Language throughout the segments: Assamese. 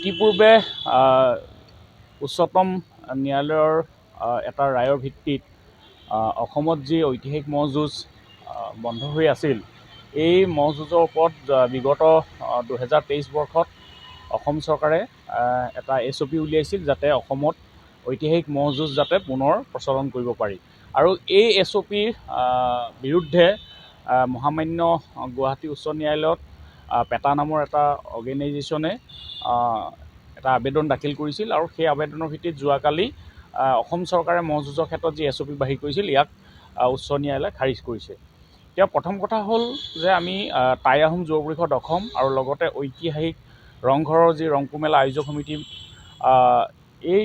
ইতিপূৰ্বে উচ্চতম ন্যায়ালয়ৰ এটা ৰায়ৰ ভিত্তিত অসমত যি ঐতিহাসিক ম'হ যুঁজ বন্ধ হৈ আছিল, এই ম'হ যুঁজৰ ওপৰত বিগত 2023 বৰ্ষত অসম চৰকাৰে এটা SOP উলিয়াইছিল, যাতে অসমত ঐতিহাসিক ম'হ যুঁজ যাতে পুনৰ প্ৰচলন কৰিব পাৰি। আৰু এই SOPৰ বিৰুদ্ধে মহামান্য গুৱাহাটী উচ্চ ন্যায়ালয়ত পেটা নামৰ এটা অৰ্গেনাইজেশ্যনে এটা আবেদন দাখিল কৰিছিল, আৰু সেই আবেদনৰ ভিত্তিত যোৱাকালি অসম চৰকাৰে ম'হ যুঁজৰ ক্ষেত্ৰত যি SOP বাহিৰ কৰিছিল, ইয়াক উচ্চ ন্যায়ালয়ে খাৰিজ কৰিছে। এতিয়া প্ৰথম কথা হ'ল যে আমি টাই আহোম যুৱ পৰিষদ অসম আৰু লগতে ঐতিহাসিক ৰংঘৰৰ যি ৰংপুৰ মেলা আয়োজক সমিতি, এই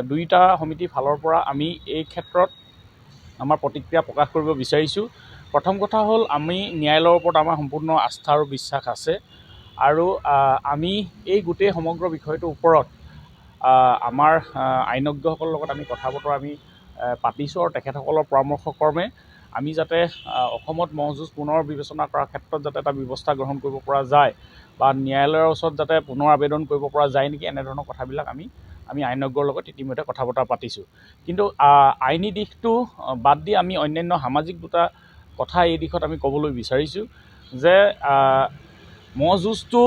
দুয়োটা সমিতিৰ ফালৰ পৰা আমি এই ক্ষেত্ৰত আমাৰ প্ৰতিক্ৰিয়া প্ৰকাশ কৰিব বিচাৰিছোঁ। প্ৰথম কথা হ'ল, আমি ন্যায়ালয়ৰ ওপৰত আমাৰ সম্পূৰ্ণ আস্থা আৰু বিশ্বাস আছে, আৰু আমি এই গোটেই সমগ্ৰ বিষয়টোৰ ওপৰত আমাৰ আইনজ্ঞসকলৰ লগত আমি কথা বতৰা পাতিছোঁ, আৰু তেখেতসকলৰ পৰামৰ্শক্ৰমে আমি যাতে অসমত ম'হ যুঁজ পুনৰ বিবেচনা কৰাৰ ক্ষেত্ৰত যাতে এটা ব্যৱস্থা গ্ৰহণ কৰিব পৰা যায়, বা ন্যায়ালয়ৰ ওচৰত যাতে পুনৰ আবেদন কৰিব পৰা যায় নেকি, এনেধৰণৰ কথাবিলাক আমি আইনজ্ঞৰ লগত ইতিমধ্যে কথা বতৰা পাতিছোঁ। কিন্তু আইনী দিশটো বাদ দি আমি অন্যান্য সামাজিক দুটা কথা এই দিশত আমি ক'বলৈ বিচাৰিছোঁ যে ম'হ যুঁজটো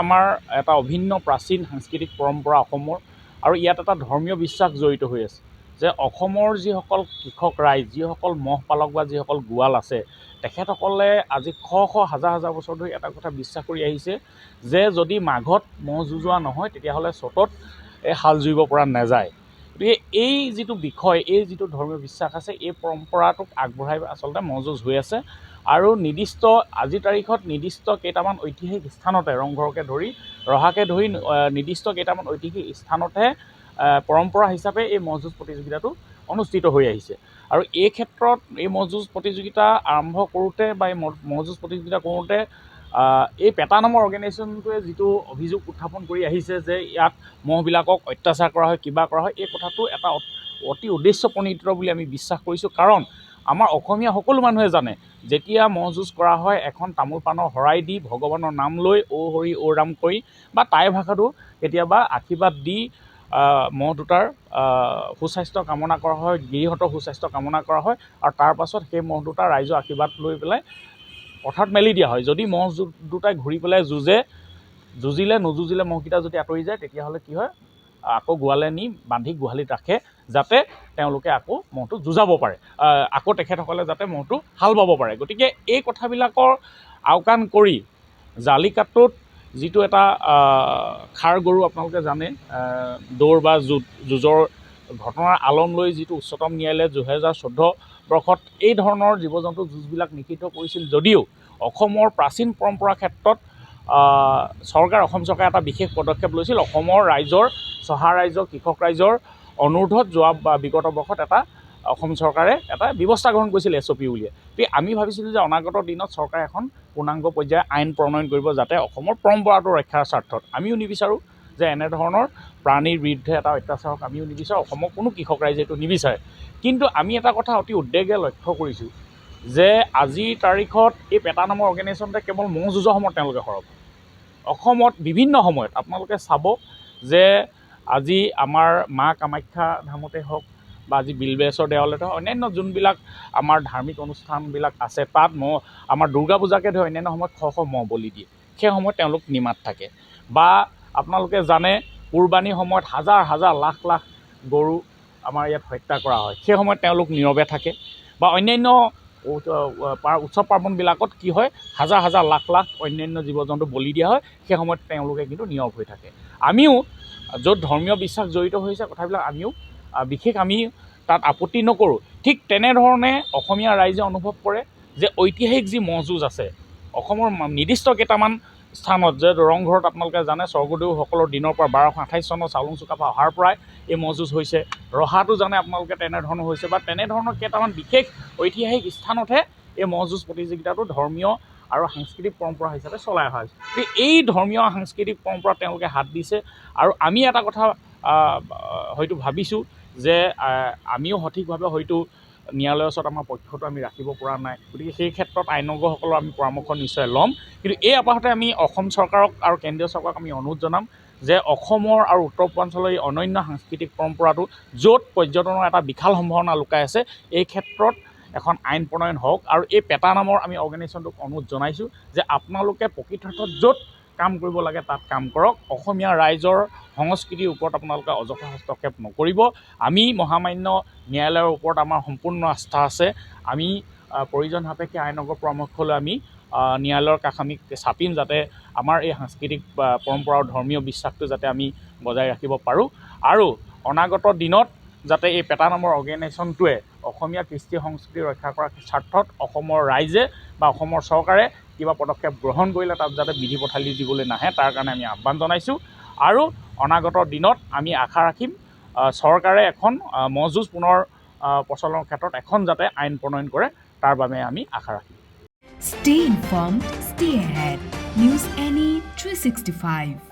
আমাৰ এটা অভিন্ন প্ৰাচীন সাংস্কৃতিক পৰম্পৰা অসমৰ, আৰু ইয়াত এটা ধৰ্মীয় বিশ্বাস জড়িত হৈ আছে যে অসমৰ যিসকল কৃষক ৰাইজ, যিসকল ম'হ পালক বা যিসকল গোৱাল আছে, তেখেতসকলে আজি হাজাৰ হাজাৰ বছৰ ধৰি এটা কথা বিশ্বাস কৰি আহিছে যে যদি মাঘত ম'হ যুঁজোৱা নহয়, তেতিয়াহ'লে চ'তত হাল জুৰিব পৰা নাযায়। গতিকে এই যিটো বিষয়, এই যিটো ধৰ্মীয় বিশ্বাস আছে, এই পৰম্পৰাটোক আগবঢ়াই আচলতে ম'হ যুঁজ হৈ আছে। আৰু নিৰ্দিষ্ট আজিৰ তাৰিখত নিৰ্দিষ্ট কেইটামান ঐতিহাসিক স্থানতে, ৰংঘৰকে ধৰি ৰহাকে ধৰি নিৰ্দিষ্ট কেইটামান ঐতিহাসিক স্থানতহে পৰম্পৰা হিচাপে এই ম'হ যুঁজ প্ৰতিযোগিতাটো অনুষ্ঠিত হৈ আহিছে। আৰু এই ক্ষেত্ৰত এই ম'হ যুঁজ প্ৰতিযোগিতা আৰম্ভ কৰোঁতে বা এই ম'হ যুঁজ প্ৰতিযোগিতা কৰোঁতে এই পেটা নামৰ অৰ্গেনাইজেশ্যনটোৱে যিটো অভিযোগ উত্থাপন কৰি আহিছে যে ইয়াত ম'হবিলাকক অত্যাচাৰ কৰা হয়, কিবা কৰা হয়, এই কথাটো এটা অতি উদ্দেশ্যপ্ৰণোদিত বুলি আমি বিশ্বাস কৰিছোঁ। কাৰণ আমাৰ অসমীয়া সকলো মানুহে জানে, যেতিয়া ম'হ যুঁজ কৰা হয়, এখন তামোল পাণৰ শৰাই দি ভগৱানৰ নাম লৈ ঔ হৰি ঔ ৰাম কৰি, বা টাই ভাষাটো কেতিয়াবা আশীৰ্বাদ দি ম'হ দুটাৰ সুস্বাস্থ্য কামনা কৰা হয়, গিৰিহঁতৰ সুস্বাস্থ্য কামনা কৰা হয়, আৰু তাৰ পাছত সেই ম'হ দুটা ৰাইজৰ আশীৰ্বাদ লৈ পেলাই পথাৰত মেলি দিয়া হয়। যদি ম'হ দুটাই ঘূৰি পেলাই যুঁজিলে নুযুঁজিলে ম'হকেইটা যদি আঁতৰি যায়, তেতিয়াহ'লে কি হয়, আকৌ গোৱালে নি বান্ধি গোহালিত ৰাখে, যাতে তেওঁলোকে আকৌ ম'হটো যুঁজাব পাৰে, আকৌ তেখেতসকলে যাতে ম'হটো হাল বাব পাৰে। গতিকে এই কথাবিলাকৰ আওকাণ কৰি জালিকাট্টুত যিটো এটা ষাঁড় গৰু আপোনালোকে জানে, দৌৰ বা যুঁজৰ ঘটনাৰ আলম লৈ যিটো উচ্চতম ন্যায়ালয়ে 2014 বৰ্ষত এই ধৰণৰ জীৱ জন্তু যুঁজবিলাক নিষিদ্ধ কৰিছিল, যদিও অসমৰ প্ৰাচীন পৰম্পৰাৰ ক্ষেত্ৰত অসম চৰকাৰে এটা বিশেষ পদক্ষেপ লৈছিল। অসমৰ ৰাইজৰ, চহা ৰাইজৰ, কৃষক ৰাইজৰ অনুৰোধত বিগত বৰ্ষত অসম চৰকাৰে এটা ব্যৱস্থা গ্ৰহণ কৰিছিল, SOP উলিয়াই। গতিকে আমি ভাবিছিলোঁ যে অনাগত দিনত চৰকাৰে এখন পূৰ্ণাংগ পৰ্যায়ৰ আইন প্ৰণয়ন কৰিব, যাতে অসমৰ পৰম্পৰাটো ৰক্ষাৰ স্বাৰ্থত। আমিও নিবিচাৰোঁ যে এনেধৰণৰ প্ৰাণীৰ বিৰুদ্ধে এটা অত্যাচাৰক আমিও নিবিচাৰোঁ, অসমৰ কোনো কৃষক ৰাইজে এইটো নিবিচাৰে। কিন্তু আমি এটা কথা অতি উদ্বেগেৰে লক্ষ্য কৰিছোঁ যে আজিৰ তাৰিখত এই পেটা নামৰ অৰ্গেনাইজেশ্যনটোৱে কেৱল ম'হ যুঁজৰ সময়ত তেওঁলোকে সৰব। অসমত বিভিন্ন সময়ত আপোনালোকে চাব যে আজি আমাৰ মা কামাখ্যা ধামতে হওক, বা আজি বিলবেশ্বৰ দেৱালয়তে হওক, অন্যান্য যোনবিলাক আমাৰ ধাৰ্মিক অনুষ্ঠানবিলাক আছে, তাত আমাৰ দুৰ্গা পূজাকে ধৰি অন্যান্য সময়ত শ ম'হ বলি দিয়ে। সেই সময়ত তেওঁলোক নিমাত থাকে। বা আপোনালোকে জানে, কুৰবানীৰ সময়ত হাজাৰ হাজাৰ লাখ লাখ গৰু আমাৰ ইয়াত হত্যা কৰা হয়, সেই সময়ত তেওঁলোক নীৰৱে থাকে। বা অন্যান্য উৎসৱ পাৰ্বণবিলাকত কি হয়, হাজাৰ হাজাৰ লাখ লাখ অন্যান্য জীৱ জন্তু বলি দিয়া হয়, সেই সময়ত তেওঁলোকে কিন্তু নীৰৱ হৈ থাকে। আমিও য'ত ধৰ্মীয় বিশ্বাস জড়িত হৈছে কথাবিলাক আমিও বিশেষ তাত আপত্তি নকৰোঁ। ঠিক তেনেধৰণে অসমীয়া ৰাইজে অনুভৱ কৰে যে ঐতিহাসিক যি ম'হ যুঁজ আছে অসমৰ নিৰ্দিষ্ট কেইটামান স্থানত, যে ৰংঘৰত আপোনালোকে জানে স্বৰ্গদেউসকলৰ দিনৰ পৰা 1228 চনৰ চাউলুং চুকাফা অহাৰ পৰাই এই ম'হ যুঁজ হৈছে। ৰহাটো জানে আপোনালোকে তেনেধৰণৰ হৈছে, বা তেনেধৰণৰ কেইটামান বিশেষ ঐতিহাসিক স্থানতহে এই ম'হ যুঁজ প্ৰতিযোগিতাটো ধৰ্মীয় আৰু সাংস্কৃতিক পৰম্পৰা হিচাপে চলাই অহা হৈছে। এই ধৰ্মীয় সাংস্কৃতিক পৰম্পৰা তেওঁলোকে হাত দিছে, আৰু আমি এটা কথা হয়তো ভাবিছোঁ যে আমিও সঠিকভাৱে হয়তো ন্যায়ালয়ৰ ওচৰত আমাৰ পক্ষটো আমি ৰাখিব পৰা নাই। গতিকে সেই ক্ষেত্ৰত আইনজ্ঞসকলৰ আমি পৰামৰ্শ নিশ্চয় ল'ম। কিন্তু এই আপাহতে আমি অসম চৰকাৰক আৰু কেন্দ্ৰীয় চৰকাৰক আমি অনুৰোধ জনাম যে অসমৰ আৰু উত্তৰ পূৰ্বাঞ্চলৰ এই অনন্য সাংস্কৃতিক পৰম্পৰাটো য'ত পৰ্যটনৰ এটা বিশাল সম্ভাৱনা লুকাই আছে, এই ক্ষেত্ৰত এখন আইন প্ৰণয়ন হওক। আৰু এই পেটা নামৰ আমি অৰ্গেনাইজেশ্যনটোক অনুৰোধ জনাইছোঁ যে আপোনালোকে প্ৰকৃতাৰ্থত য'ত কাম কৰিব লাগে তাত কাম কৰক। অসমীয়া ৰাইজৰ সংস্কৃতিৰ ওপৰত আপোনালোকে অযথা হস্তক্ষেপ নকৰিব। আমি মহামান্য ন্যায়ালয়ৰ ওপৰত আমাৰ সম্পূৰ্ণ আস্থা আছে। আমি প্ৰয়োজন সাপেক্ষে আইনজ্ঞৰ পৰামৰ্শ লৈ আমি ন্যায়ালয়ৰ কাষ আমি চাপিম, যাতে আমাৰ এই সাংস্কৃতিক পৰম্পৰা আৰু ধৰ্মীয় বিশ্বাসটো যাতে আমি বজাই ৰাখিব পাৰোঁ। আৰু অনাগত দিনত যাতে এই পেটা নামৰ অৰ্গেনাইজেশ্যনটোৱে অসমীয়া কৃষ্টি সংস্কৃতি ৰক্ষা কৰাৰ স্বাৰ্থত অসমৰ ৰাইজে বা অসমৰ চৰকাৰে কিবা পদক্ষেপ গ্ৰহণ কৰিলে তাত যাতে বিধি পথালি দিবলৈ নাহে, তাৰ কাৰণে আমি আহ্বান জনাইছোঁ। আৰু অনাগত দিনত আমি আশা ৰাখিম চৰকাৰে এখন ম'হ যুঁজ পুনৰ প্ৰচলনৰ ক্ষেত্ৰত এখন যাতে আইন প্ৰণয়ন কৰে, তাৰ বাবে আমি আশা ৰাখিম। Stay informed, stay ahead. News NE 365.